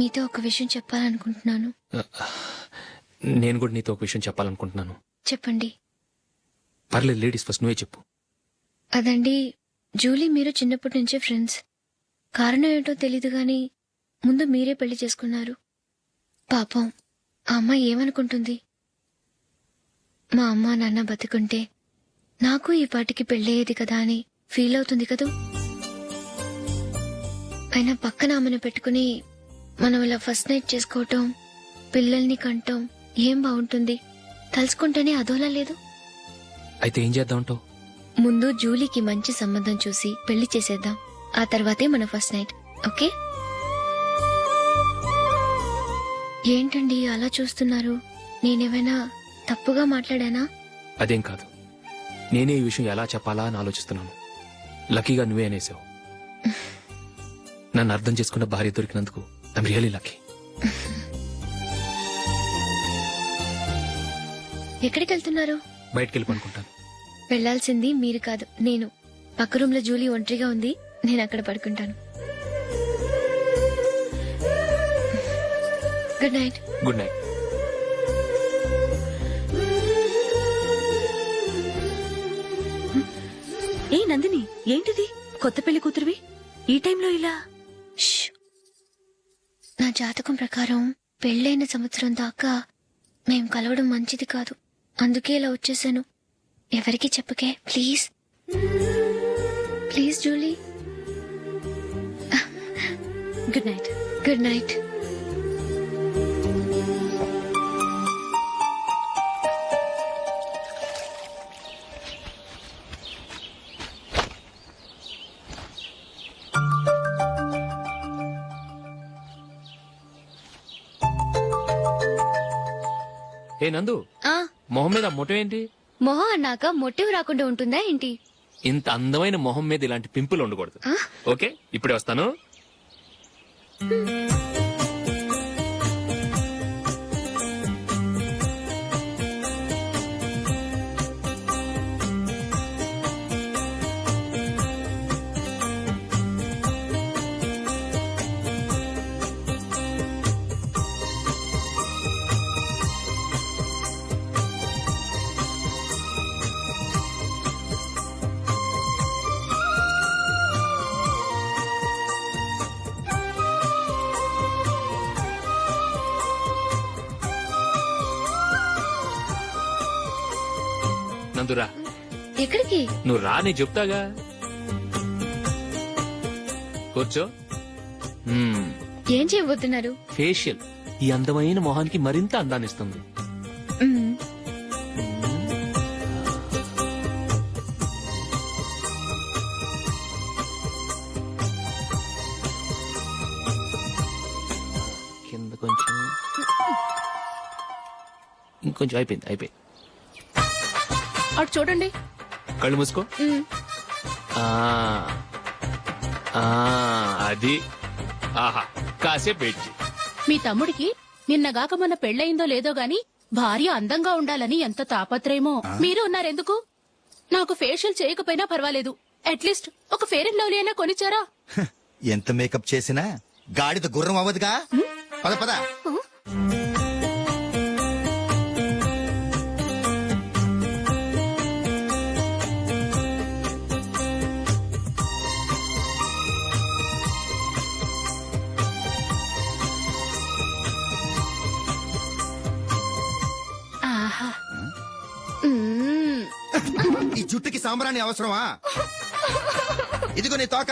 మీతో ఒక విషయం చెప్పాలనుకుంటున్నాను. నేను కూడా నీతో ఒక విషయం చెప్పాలనుకుంటున్నాను. చెప్పండి. పర్లేదు, లేడీస్ ఫస్ట్, నువ్వే చెప్పు. అదండి, జూలీ మీరు చిన్నప్పటి నుంచే ఫ్రెండ్స్. కారణం ఏంటో తెలీదు గాని ముందు మీరే పెళ్లి చేసుకున్నారు. పాపం ఆ అమ్మాయి ఏమనుకుంటుంది? మా అమ్మ నాన్న బతికుంటే నాకు ఈ పాటికి పెళ్ళయ్యేది కదా అని ఫీల్ అవుతుంది కదూ. అయినా పక్కన ఆమెను పెట్టుకుని మనం ఇలా ఫస్ట్ నైట్ చేసుకోవటం, పిల్లల్ని కంటం ఏం బాగుంటుంది? తలుచుకుంటేనే అదోలా లేదు. అయితే ఏం చేద్దామంటావు? ముందు జూలీకి మంచి సంబంధం చూసి పెళ్లి చేసేద్దాం. ఆ తర్వాతే మన ఫస్ట్ నైట్. ఓకే? ఏంటండి అలా చూస్తున్నారు? నేనేమైనా తప్పుగా మాట్లాడానా? అదేం కాదు, నేనే ఈ విషయం ఎలా చెప్పాలా అని ఆలోచిస్తున్నాను. లక్కీగా నువ్వే అనేసావు. నన్ను అర్థం చేసుకున్న భార్య దొరికినందుకు ఐమ్ రియలీ లక్కీ. ఎక్కడికి వెళ్తున్నారు? బయటికి వెళ్ళి పడుకుంటాను. వెళ్లాల్సింది మీరు కాదు, నేను. పక్క రూమ్ లో జూలీ ఒంటరిగా ఉంది, నేను అక్కడ పడుకుంటాను. Good night. Good night. ఏ నందిని, ఏంటిది? కొత్త పెళ్లి కూతురువి ఈ టైంలో ఇలా? ష్. నా జాతకం ప్రకారం పెళ్ళైన సంవత్సరం దాకా మేం కలవడం మంచిది కాదు. అందుకే ఇలా వచ్చేసాను. ఎవరికి చెప్పకే please. Please Julie. Good night. Good night. ఏ నందు, మొహం మీద మొట్టం ఏంటి? మొహం అన్నాక మొట్టివి రాకుండా ఉంటుందా ఏంటి? ఇంత అందమైన మొహం మీద ఇలాంటి పింపుల్ ఉండకూడదు. ఓకే, ఇప్పుడే వస్తాను. నందురా. ఎక్కడికి? నువ్వు రా, నేను చెప్తాగా. కూర్చో. ఏం చేయబోతున్నారు? ఫేషియల్ ఈ అందమైన మొహానికి మరింత అందాన్నిస్తుంది. మ్మ్. కింద కొంచెం, ఇంకొంచెం. అయిపోయింది. అటు చూడండి. కళ్ళు మూసుకో. మ్మ్. ఆ, ఆ, అది. ఆహా, కాసేపు వెయిట్ చెయ్. మీ తమ్ముడికి నిన్నగాక మొన్న పెళ్ళయిందో లేదో గాని భార్య అందంగా ఉండాలని ఎంత తాపత్రయమో. మీరు ఉన్నారెందుకు? నాకు ఫేషియల్ చేయకపోయినా పర్వాలేదు, అట్లీస్ట్ ఒక ఫేర్ అండ్ లవ్లీ అయినా కొనిచ్చారా? ఎంత మేకప్ చేసినా గాడిద గుర్రం అవ్వదుగా. పద పద. ఆహా. ఈ జుట్టుకి సాంబ్రాణి అవసరమా? ఇదిగో నీ తోక.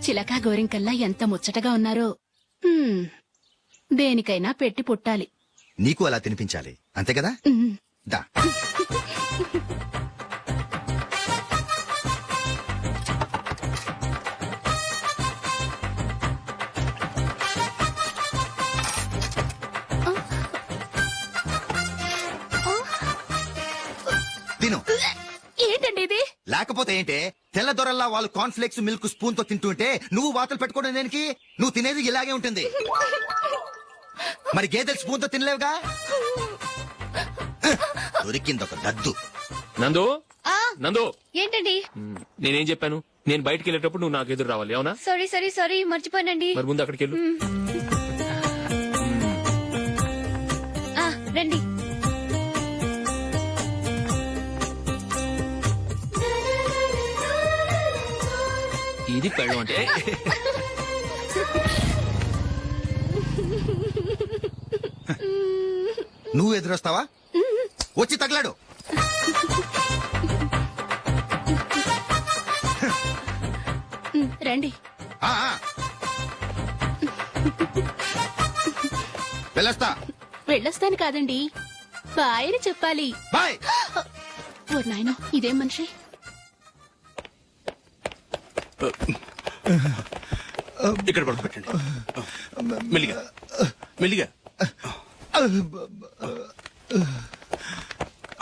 చిలకా గోరింకల్లా ఎంత ముచ్చటగా ఉన్నారో. దేనికైనా పెట్టి పుట్టాలి. నీకు అలా తినిపించాలి, అంతే కదా? దా. తిను. ఏంటండి ఇది? లేకపోతే ఏంటే, తెల్లదొరల్లా వాళ్ళు కాన్ఫ్లెక్స్ మిల్క్ స్పూన్ తో తింటుంటే నువ్వు వాతలు పెట్టుకోవడం దేనికి? నువ్వు తినేది ఇలాగే ఉంటుంది. మరి గేదెలు స్పూన్ తో తినలేవుగా. దొరికింది ఒక దద్దు. నందు ఆ, నందు ఏంటండి? నేనేం చెప్పాను? నేను బయటికి వెళ్ళేటప్పుడు నువ్వు నాకు ఎదురు రావాలి, అవునా? సారీ మర్చిపోయానండి. మరి ముందు అక్కడికి వెళ్ళు. ఆ, రండి. ఇది పెళ్ళం అంటే. నువ్వు ఎదురొస్తావా? వచ్చి తగలాడు. రండి. ఆ, ఆ. వెళ్ళొస్తా. వెళ్ళొస్తాను కాదండి, బాయ్ అని చెప్పాలి. బాయ్. ఓ నాయనో, ఇదేం మనిషి? ఇక్కడ పడుకోబెట్టండి. మెల్లిగా మెల్లిగా.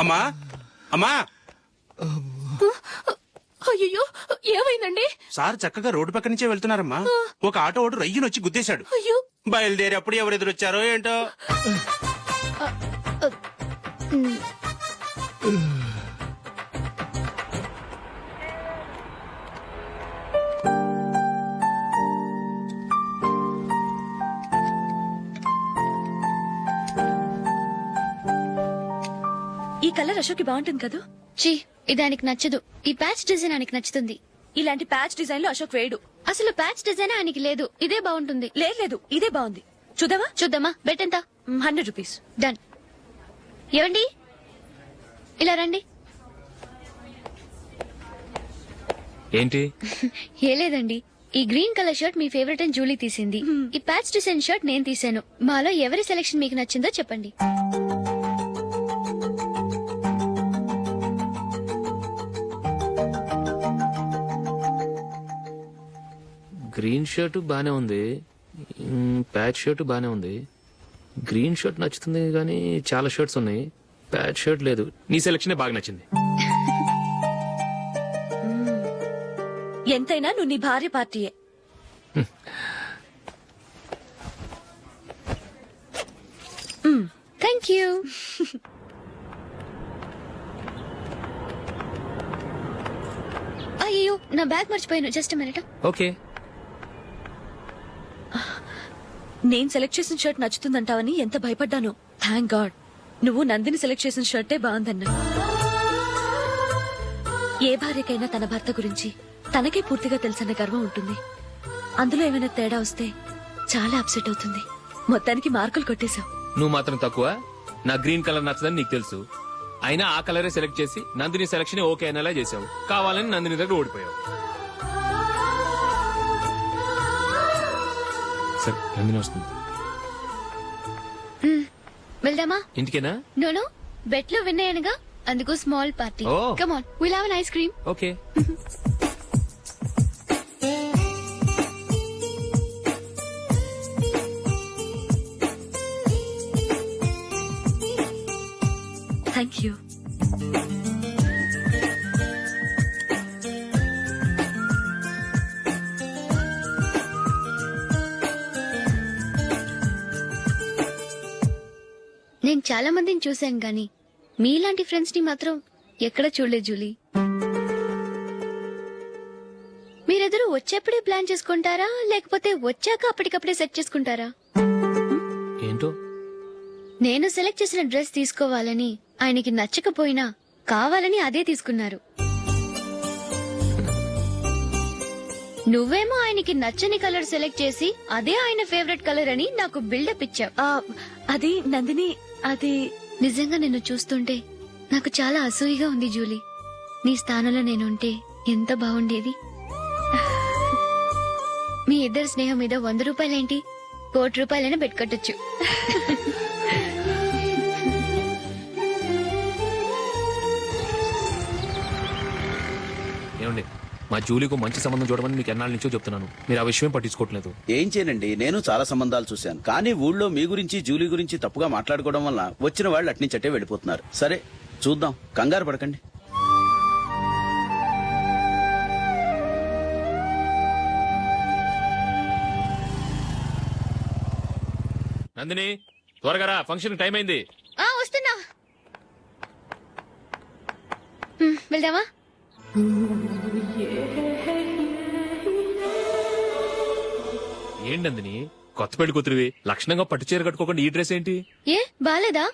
అమ్మా అమ్మా, అయ్యో, ఏమైందండి? సార్ చక్కగా రోడ్డు పక్క నుంచే వెళ్తున్నారమ్మా. ఒక ఆటో ఓడు రయ్యను వచ్చి గుద్దేశాడు. అయ్యో. బయలుదేరి అప్పుడు ఎవరు ఎదురొచ్చారో ఏంటో. ఈ కలర్ అశోక్కి బాగుంటుంది కదా. ఛీ, ఇది ఆయనకి నచ్చదు. ఈ ప్యాచ్ డిజైన్ ఆయనకి నచ్చుతుంది. ఇలాంటి ప్యాచ్ డిజైన్ లో అశోక్ వేయడు. అసలు ప్యాచ్ డిజైన్ ఆయనకి లేదు. ఇదే బాగుంటుంది. లేదు, ఇదే బాగుంది. చూద్దామా? చూద్దామా? బెట్ ఎంత? 100 రూపీస్. డన్. ఏవండి, ఇలా రండి. ఏంటి? ఏ లేదండి, ఈ గ్రీన్ కలర్ షర్ట్ మీ ఫేవరెట్ అని జూలీ తీసింది. ఈ ప్యాచ్ డిజైన్ షర్ట్ నేను తీసాను. మాలో ఎవరి సెలెక్షన్ మీకు నచ్చిందో చెప్పండి. గ్రీన్ షర్ట్ బానే ఉంది, ప్యాచ్ షర్ట్ బానే ఉంది. గ్రీన్ షర్ట్ నచ్చుతుంది కానీ చాలా షర్ట్స్ ఉన్నాయి, ప్యాచ్ షర్ట్ లేదు. నీ సెలెక్షనే బాగా నచ్చింది. ఎంతైనా నువ్వు నీ భార్య పార్టీయే. Thank you. అయ్యో, నా బ్యాగ్ మర్చిపోయాను. Just minute. ఓకే. నేను సెలెక్ట్ చేసిన షర్ట్ నచ్చుతుందంటావని ఎంత భయపడ్డాను. థ్యాంక్ గాడ్ నువ్వు నందిని సెలెక్ట్ చేసిన షర్టే బాగుందన్నా. ఏ భార్యకైనా తన భర్త గురించి తనకే పూర్తిగా తెలుసన్న గర్వం ఉంటుంది. అందులో ఏమైనా తేడా వస్తే చాలా అప్సెట్ అవుతుంది. మొత్తానికి మార్కులు కొట్టేశావు. నువ్వు మాత్రం తక్కువ. నా గ్రీన్ కలర్ నచ్చదని నీకు తెలుసు, అయినా ఆ కలరే సెలెక్ట్ చేసి నందిని సెలెక్షన్ ఓకే అనేలా చేసావు. కావాలని నందిని దగ్గర ఓడిపోయావు. సరే, నందిని వస్తుంది. వెళ్దామా? ఇంటికేనా? నోను, బెట్ లో విన్ అయ్యానుగా, అందుకు small party. Oh. Come on, will have an ice cream. Okay. Thank you. నేను చాలా మందిని చూశాను గాని మీలాంటి ఫ్రెండ్స్ ని మాత్రం ఎక్కడ చూడలేదు జూలీ. మీరెదరూ వచ్చేప్పుడే ప్లాన్ చేసుకుంటారా, లేకపోతే వచ్చాక అప్పటికప్పుడే సెట్ చేసుకుంటారా? ఏంటో నేను సెలెక్ట్ చేసిన డ్రెస్ తీసుకోవాలని ఆయనకి నచ్చకపోయినా కావాలని అదే తీసుకున్నారు. నువ్వేమో ఆయనకి నచ్చని కలర్ సెలెక్ట్ చేసి అదే ఆయన ఫేవరెట్ కలర్ అని నాకు బిల్డప్ ఇచ్చావు. అది నందిని, అది నిజంగా నిన్ను చూస్తుంటే నాకు చాలా అసూయగా ఉంది జూలీ. నీ స్థానంలో నేనుంటే ఎంత బాగుండేది. మీ ఇద్దరు స్నేహం మీద 100 రూపాయలేంటి, 1 కోటి రూపాయలైనా పెట్టుకట్టొచ్చు. ఏమండి, మా జూలీకు మంచి సంబంధం చూడమని మీకు ఎన్నాళ్ళ నుంచో చెప్తున్నాను. మీరు ఆ విషయం పట్టించుకోవట్లేదు. ఏం చేయనండి, నేను చాలా సంబంధాలు చూశాను. కానీ ఊళ్ళో మీ గురించి జూలీ గురించి తప్పుగా మాట్లాడుకోవడం వల్ల వచ్చిన వాళ్ళు అట్నుంచటే వెళ్ళిపోతున్నారు. సరే చూద్దాం, కంగారు పడకండి. నందిని త్వరగా రా, ఫంక్షన్ టైం అయింది. వస్తున్నా. వెళ్దామా? ఏంటి నందిని, కొత్త పెళ్లి కూతురివి లక్షణంగా పట్టు చీర కట్టుకోకుండా ఈ డ్రెస్ ఏంటి? ఏ బాలేదా?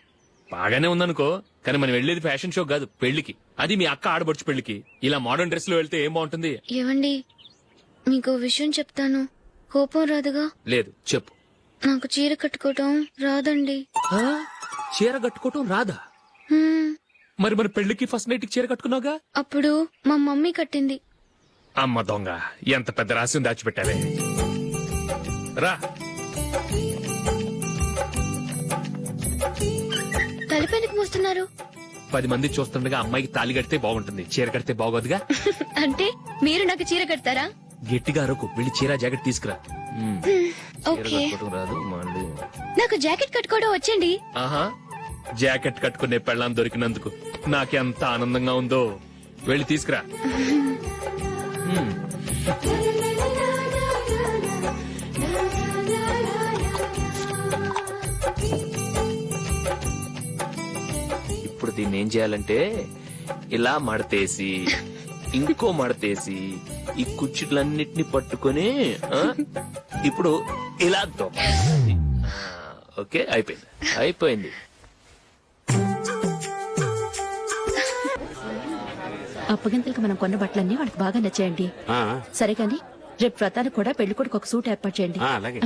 బాగానే ఉందనుకో, కానీ మనం వెళ్ళేది ఫ్యాషన్ షో కాదు, పెళ్లికి. అది మీ అక్క ఆడబడుచు పెళ్లికి. ఇలా మోడర్న్ డ్రెస్ లో వెళ్తే ఏం బాగుంటుంది? ఏవండి, మీకు విషయం చెప్తాను, కోపం రాదుగా? లేదు, చెప్పు. నాకు చీర కట్టుకోవటం రాదండి. ఆ? చీర కట్టుకోవటం రాదా? హ్మ్, మరి మన పెళ్లికి ఫస్ట్ నైట్ చీర కట్టుకున్నావుగా? అప్పుడు మా మమ్మీ కట్టింది. అమ్మ దొంగ, ఎంత పెద్ద రహస్యం దాచిపెట్టావే. రా. తలపెందుకు మోస్తున్నారు? 10 మంది చూస్తుండగా అమ్మాయికి తాళి కడితే బాగుంటుంది, చీర కడితే బాగోదుగా. అంటే మీరు నాకు చీర కడతారా? గట్టిగా అరకు, వెళ్ళి చీర జాకెట్ తీసుకురా. చీర ఓకే. కట్టుకోవటం రాదు మళ్ళీ. నాకు జాకెట్ కట్టుకోవడం వచ్చండి. ఆహా, జాకెట్ కట్టుకునే పెళ్ళాం దొరికినందుకు నాకెంత ఆనందంగా ఉందో. వెళ్ళి తీసుకురా. హ్మ్. ఇప్పుడు దీన్ని ఏం చేయాలంటే ఇలా మడతేసి ఇంకో మడతేసి ఈ కుచ్చిట్లన్నిటిని పట్టుకొని ఇప్పుడు ఇలా దొక్కాలి. ఓకే, అయిపోయింది అయిపోయింది. అప్పగింతలకు మనం కొన్న బట్టలన్నీ వాళ్ళకి బాగా నచ్చాయండి. సరే కానీ రేపు వ్రతానికి కూడా పెళ్లి కొడుకు ఒక సూట్ ఏర్పాటు చేయండి. అలాగే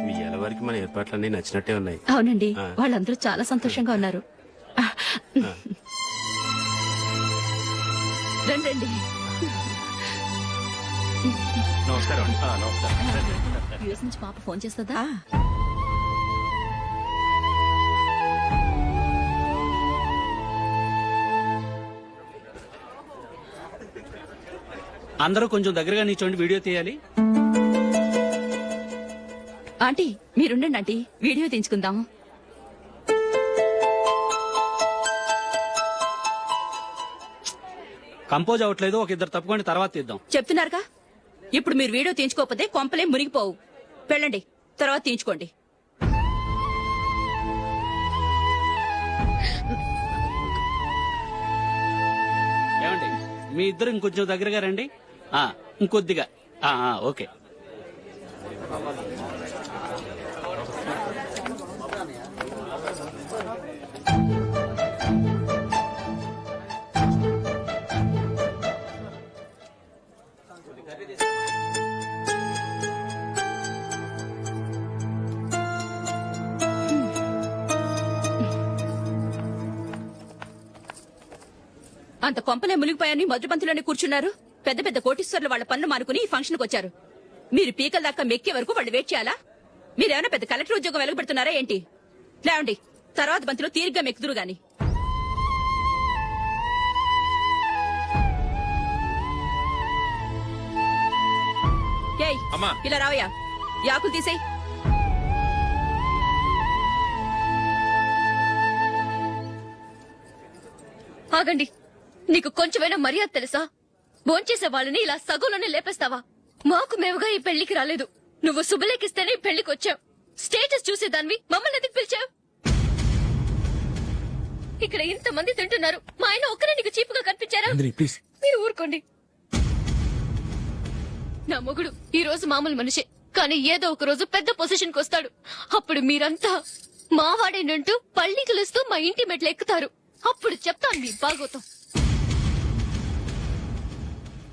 మీ వరకు మన ఏర్పాట్లన్నీ నచ్చినట్టే ఉన్నాయి. అవునండి, వాళ్ళందరూ చాలా సంతోషంగా ఉన్నారు. రండి. నమస్కారం. యూఎస్ నుంచి పాప ఫోన్ చేస్తుందా? అందరూ కొంచెం దగ్గరగా నిల్చోండి, వీడియో తీయాలి. ఆంటీ మీరుండండి ఆంటీ, వీడియో తీయించుకుందాం. కంపోజ్ అవ్వట్లేదు, ఒక ఇద్దరు తప్పుకొని తర్వాత తీద్దాం. చెప్తున్నారుగా, ఇప్పుడు మీరు వీడియో తీయించుకోకపోతే కొంపలే మునిగిపోవు. వెళ్ళండి, తర్వాత తీయించుకోండి. ఏమండి, మీ ఇద్దరు ఇంకొంచెం దగ్గరగా రండి. ఇంకొద్దిగా. ఓకే. అంత కొంపలే మునిగిపోయాని మొదటి పంతులోనే కూర్చున్నారు. పెద్ద పెద్ద కోటీశ్వర్లు వాళ్ళ పనులు మానుకుని ఈ ఫంక్షన్కి వచ్చారు. మీరు పీకల దాకా మెక్కే వరకు వాళ్ళు వెయిట్ చేయాలా? మీరేమైనా పెద్ద కలెక్టర్ ఉద్యోగం వెలగబెడుతున్నారా ఏంటి? లేవండి, తర్వాత బంతిలో తీరిగ్గా మెక్కుదురు గాని. ఏయ్, అమ్మా. ఇలా రావయ్యా, యాకులు తీసేయ్. ఆగండి, నీకు కొంచెమైనా మర్యాద తెలుసా? భోంచేసే వాళ్ళని ఇలా సగంలోనే లేపేస్తావా? మాకు మేముగా ఈ పెళ్లికి రాలేదు, నువ్వు శుభలేఖిస్తేనే ఈ పెళ్లికి వచ్చావు. స్టేటస్ చూసేదానివి మమ్మల్ని ఎందుకు పిలిచావు? ఇక్కడ ఇంతమంది తింటున్నారు, మా ఆయన ఒక్కరే నీకు చీపుగా కనిపించారా? ప్లీజ్. మీరు ఊరుకోండి. నా మొగుడు ఈ రోజు మామూలు మనిషే, కానీ ఏదో ఒక రోజు పెద్ద పొజిషన్ కు వస్తాడు. అప్పుడు మీరంతా మావాడేనంటూ పళ్ళి కలుస్తూ మా ఇంటి మెట్లు ఎక్కుతారు. అప్పుడు చెప్తాను మీ బాగోతాం.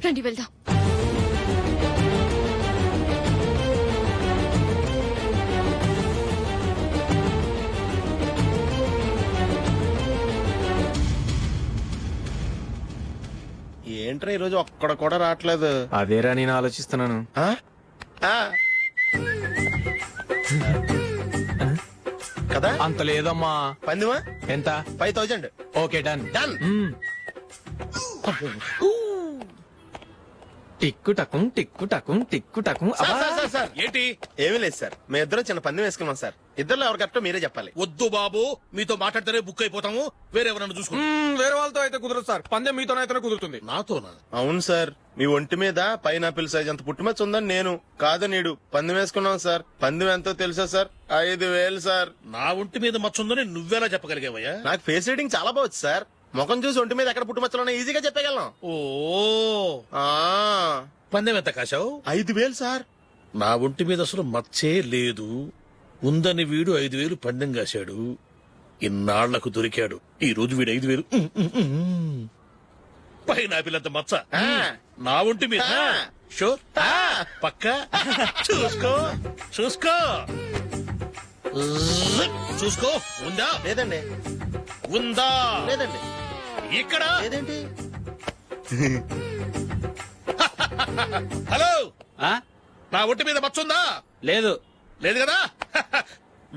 రండి వెళ్దాం. ఏంట్రా ఈరోజు ఒక్కడ కూడా రావట్లేదు? అదేరా నేను ఆలోచిస్తున్నాను. ఆ? ఆ. కదా అంత లేదమ్మా. పందిమా ఎంత? 5000. Okay done. డన్. టిక్కు టకుం టిక్కు టకుం టిక్కు టకుం సార్ ఏంటి ఏమీ లేదు సార్ మేము ఇద్దరం చిన్న పందెం వేసుకున్నాం సార్ ఇద్దరు ఎవరు కరెక్టో మీరే చెప్పాలి. వద్దు బాబు, మీతో మాట్లాడితేనే బుక్ అయిపోతాము. వేరే ఎవరన్నా చూసుకోండి. వేరే వాళ్ళతో అయితే కుదరదు సార్, పందెం మీతోనైతేనే కుదురుతుంది. నాతోనా? అవును సార్, మీ ఒంటి మీద పైనాపిల్ సైజ్ అంత పుట్టుమచ్చ ఉందని నేను కాదు నీడు పందెం వేసుకున్నాం సార్. పందెం ఎంతో తెలుసా సార్? 5,000 సార్. నా ఒంటి మీద మచ్చ ఉందని నువ్వెలా చెప్పగలిగావయ్యా? నాకు ఫేస్ రీడింగ్ చాలా బాగుంది సార్. ముఖం చూసి ఒంటి మీద ఎక్కడ పుట్టుమచ్చలో ఈజీగా చెప్పగలను. ఓ, ఆ, పందెం ఎంత కాశావు? 5,000 సార్. నా ఒంటి మీద అసలు మచ్చే లేదు. ఉందని వీడు 5,000 పందెం కాశాడు. ఇన్నాళ్లకు దొరికాడు. ఈ రోజు వీడు 5,000 పైనాపిల్ అంత మచ్చ నా ఒంటి మీద. షూర్, పక్క చూసుకో చూసుకో చూసుకో. ఉందా? లేదండి. ఉందా? లేదండి. ఇక్కడ లేదేంటి? హలో, నా ఒంటి మీద మచ్చ ఉందా? లేదు. లేదు కదా?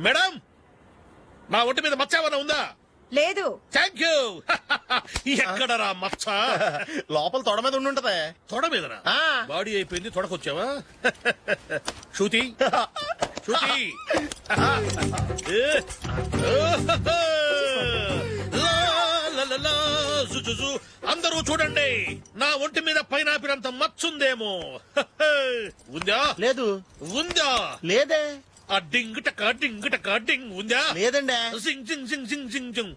మేడం, నా ఒంటి మీద మచ్చ ఏమైనా ఉందా? లేదు. Thank you. ఎక్కడరా మచ్చ? లోపల తొడ మీద ఉండుంటదే. తొడ మీదనా? ఆ. బాడీ అయిపోయింది, తొడకొచ్చావా? శృతి, శృతి. ఏ. లా, లా, లా, లా, జు, జు, జు. అందరూ చూడండి, నా ఒంటి మీద పైనాపిల్ అంత మచ్చుందేమో. ఉందా? లేదు. ఉందా? లేదే. ఆ డింగ్ టక డింగ్ టక డింగ్ ఉందా? లేదండి. సింగ్ సింగ్ సింగ్ సింగ్ సింగ్ సింగ్.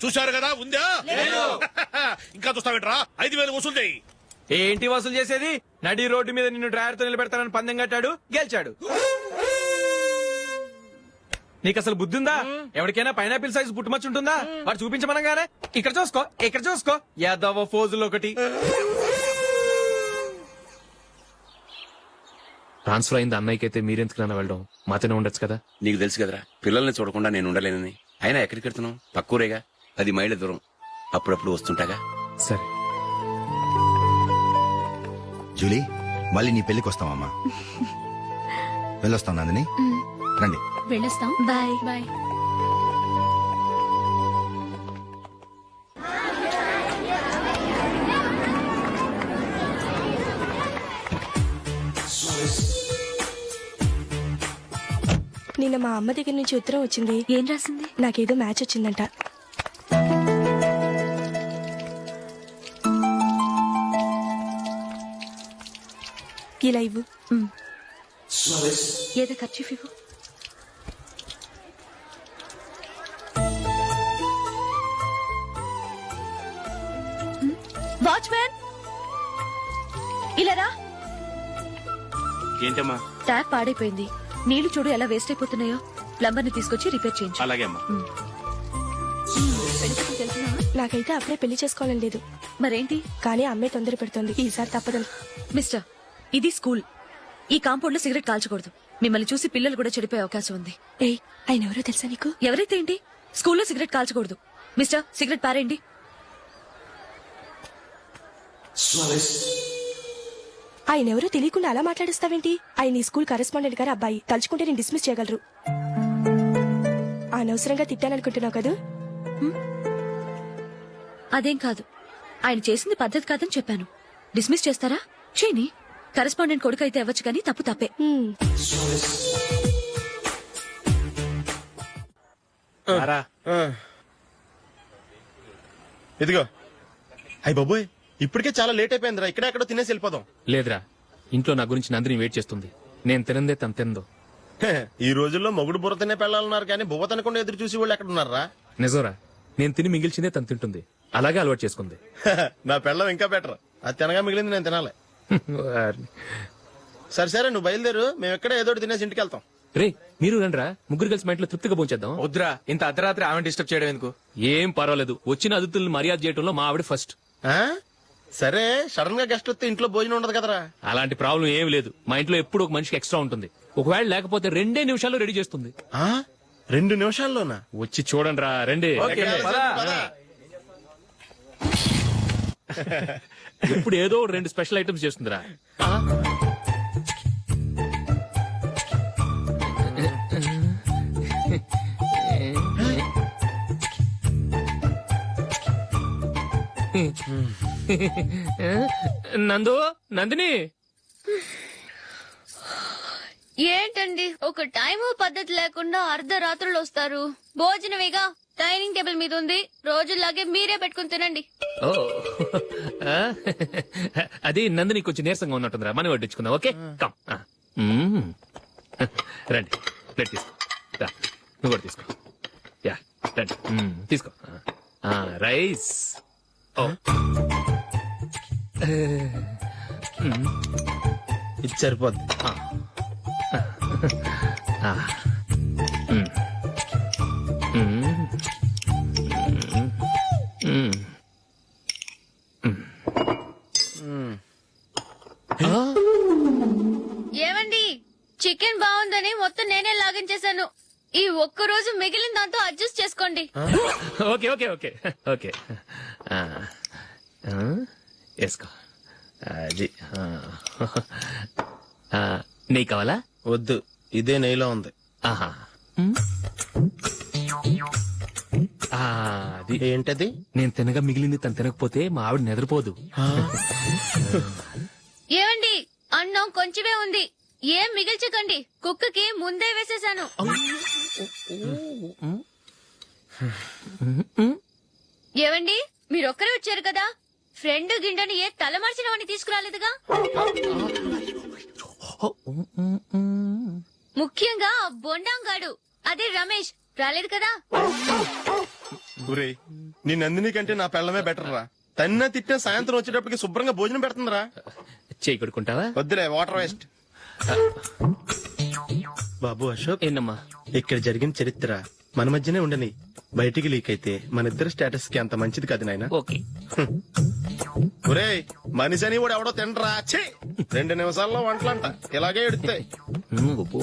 చూశారు కదా? ఉందా? ఇంకా చూస్తావేంట్రా? 5,000 వసూలు చేయి. ఏంటి వసూలు చేసేది? నడి రోడ్డు మీద నిన్ను డ్రైవర్ తో నిలబెడతానని పందెం కట్టాడు, గెలిచాడు. నీకు అసలు బుద్ధి ఉందా? ఎవరికైనా పైనాపిల్ సైజ్ పుట్టుమచ్చు ఉంటుందా? వాడు చూపించమనగానే ఇక్కడ చూసుకో, ఇక్కడ చూసుకో, యాదవ ఫోజులు ఒకటి. ట్రాన్స్ఫర్ అయింది అన్నయ్యకి అయితే మీరెందుకు నాన్న వెళ్ళడం? మాతోనే ఉండొచ్చు కదా. నీకు తెలుసు కదరా, పిల్లల్ని చూడకుండా నేను ఉండలేనని. అయినా ఎక్కడికి వెళ్తున్నావు? పక్కూరేగా, 10 మైళ్ళ దూరం. అప్పుడప్పుడు వస్తుంటాగా. సరే. జూలీ, మళ్ళీ నీ పెళ్లికి వస్తామమ్మా. వెళ్ళొస్తాం నందిని. రండి. వెళ్ళొస్తాం. బాయ్. బాయ్. నిన్న మా అమ్మ దగ్గర నుంచి ఉత్తరం వచ్చింది. ఏం రాసింది? నాకేదో మ్యాచ్ వచ్చిందంట. ఇలా ఇవ్వు. ఏదో ఖర్చు ఇవ్వు. వాచ్మ్యాన్, ఇలా రా. ఏంటమ్మా? ట్యాప్ పాడైపోయింది. నీళ్లు చూడు ఎలా వేస్ట్ అయిపోతున్నాయో. ప్లంబర్ ని తీసుకొచ్చి రిపేర్ చేయించు. అలాగే అమ్మా. నాకైతే అప్పుడే పెళ్లి చేసుకోవాలని లేదు. మరేంటి? కానీ అమ్మే తొందర పెడుతోంది. ఈసారి తప్పదు. మిస్టర్, ఇది స్కూల్. ఈ కాంపౌండ్ లో సిగరెట్ కాల్చకూడదు. మిమ్మల్ని చూసి పిల్లలు కూడా చెడిపోయే అవకాశం ఉంది. ఏయ్, ఆయన ఎవరో తెలుసా నీకు? ఎవరైతే ఏంటి? స్కూల్లో సిగరెట్ కాల్చకూడదు. మిస్టర్, సిగరెట్ పారేయండి. ఆయన ఎవరో తెలియకుండా అలా మాట్లాడిస్తావేంటి? ఆయన ఈ స్కూల్ కరెస్పాండెంట్ గారు అబ్బాయి. తలుచుకుంటే నేను డిస్మిస్ చేయగలరు. అనవసరంగా తిట్టాననుకుంటున్నావు కదూ? అదేం కాదు. ఆయన చేసింది పద్ధతి కాదని చెప్పాను. డిస్మిస్ చేస్తారా? చేయని. కరెస్పాండెంట్ కొడుకు అయితే అవ్వచ్చు, కానీ తప్పు తప్పే. ఇదిగో. అయ్య బాబోయ్, ఇప్పటికే చాలా లేట్ అయిపోయిందిరా. ఇక్కడే ఎక్కడో తినేసి వెళ్ళిపోదాం. లేదురా, ఇంట్లో నా గురించి నందిని వెయిట్ చేస్తుంది. నేను తినందే తను తిందో. హే, ఈ రోజుల్లో మొగుడు బుర్ర తినే పెళ్ళాలన్నారు కానీ బువ్వ తినకుండా ఎదురు చూసి వాళ్ళు ఎక్కడ ఉన్నారా? నిజంరా, నేను తిని మిగిల్చిందే తను తింటుంది. అలాగే అలవాటు చేసుకుంది. నా పెళ్ళం ఇంకా బెటర్. అది తినగా మిగిలింది నేను తినాలి. సరే సరే, నువ్వు బయలుదేరు. మేము ఎక్కడ ఏదో ఒకటి తినేసి ఇంటికి వెళ్తాం. రే, మీరు రండిరా, ముగ్గురు కలిసి మా ఇంట్లో తృప్తిగా పోంచేద్దాం. వద్దురా, ఇంత అర్ధరాత్రి ఆమె డిస్టర్బ్ చేయడం ఎందుకు? ఏం పర్వాలేదు, వచ్చిన అతిథులను మర్యాద చేయడంలో మా ఆవిడ ఫస్ట్. ఆ? సరే, సడన్ గా గెస్ట్ వస్తే ఇంట్లో భోజనం ఉండదు కదరా. అలాంటి ప్రాబ్లం ఏం లేదు. మా ఇంట్లో ఎప్పుడు ఒక మనిషికి ఎక్స్ట్రా ఉంటుంది. ఒకవేళ లేకపోతే 2 నిమిషాల్లో రెడీ చేస్తుంది. 2 నిమిషాల్లోనా? వచ్చి చూడండి రా, రండి. ఓకే, పద. ఇప్పుడు ఏదో 2 స్పెషల్ ఐటమ్స్ చేస్తుందిరా. నందు నందిని ఏంటండి ఒక టైము పద్ధతి లేకుండా అర్ధరాత్రులు వస్తారు. భోజనమేగా డైనింగ్ టేబుల్ మీద ఉంది. రోజుల్లాగే మీరే పెట్టుకుని తినండి. ఓ ఆ? అది నందిని కొంచెం నీరసంగా ఉన్నట్టుందిరా మనం వడ్డించుకుందాం. ఓకే కమ్ రండి ప్లేట్ తీసుకో రా, నువ్వు కూడా తీసుకో. యా రండి తీసుకో. రైస్ ఓ ఇది సరిపోద్ది. ఏమండి చికెన్ బాగుందని మొత్తం నేనే లాగించేశాను. ఈ ఒక్క రోజు మిగిలిన దాంతో అడ్జస్ట్ చేసుకోండి. ఓకే ఓకే ఓకే ఓకే వేసుకో. అది నెయ్యి కావాలా? వద్దు, ఇదే నెయ్యిలో ఉంది. ఆహా అది ఏంటది? నేను తినగా మిగిలింది తను తినకపోతే మా ఆవిడ నిద్రపోదు. ఏమండి అన్నం కొంచెమే ఉంది, ఏం మిగిల్చకండి. కుక్కకి ముందే వేసేశాను. ఏవండి మీరొక్కరే వచ్చారు కదా, ఫ్రెండ్ గిండెని ఏ తలమార్చిన వాడిని తీసుకురాలేదుగా. ముఖ్యంగా ఆ బొండాంగాడు అదే రమేష్ రాలేదు కదా. ఒరేయ్, నీ నందిని కంటే నా పెళ్ళమే బెటర్ రా. తన్న తిట్టిన సాయంత్రం వచ్చేటప్పటికి శుభ్రంగా భోజనం పెడుతుందిరా. చేయి కొడుకుంటావా? వద్దులే, వాటర్ వేస్ట్. బాబు అశోక్, ఏంటమ్మా? ఇక్కడ జరిగిన చరిత్ర మన మధ్యనే ఉండని, బయటికి లీక్ అయితే మన ఇద్దరు స్టేటస్ కి అంత మంచిది కాదు నాయన. ఓకే ఒరేయ్, మనిషి అని కూడా ఎవడో తినరా. 2 నిమిషాల్లో వంటలంట ఇలాగే ఎడుతాయి. అబ్బో.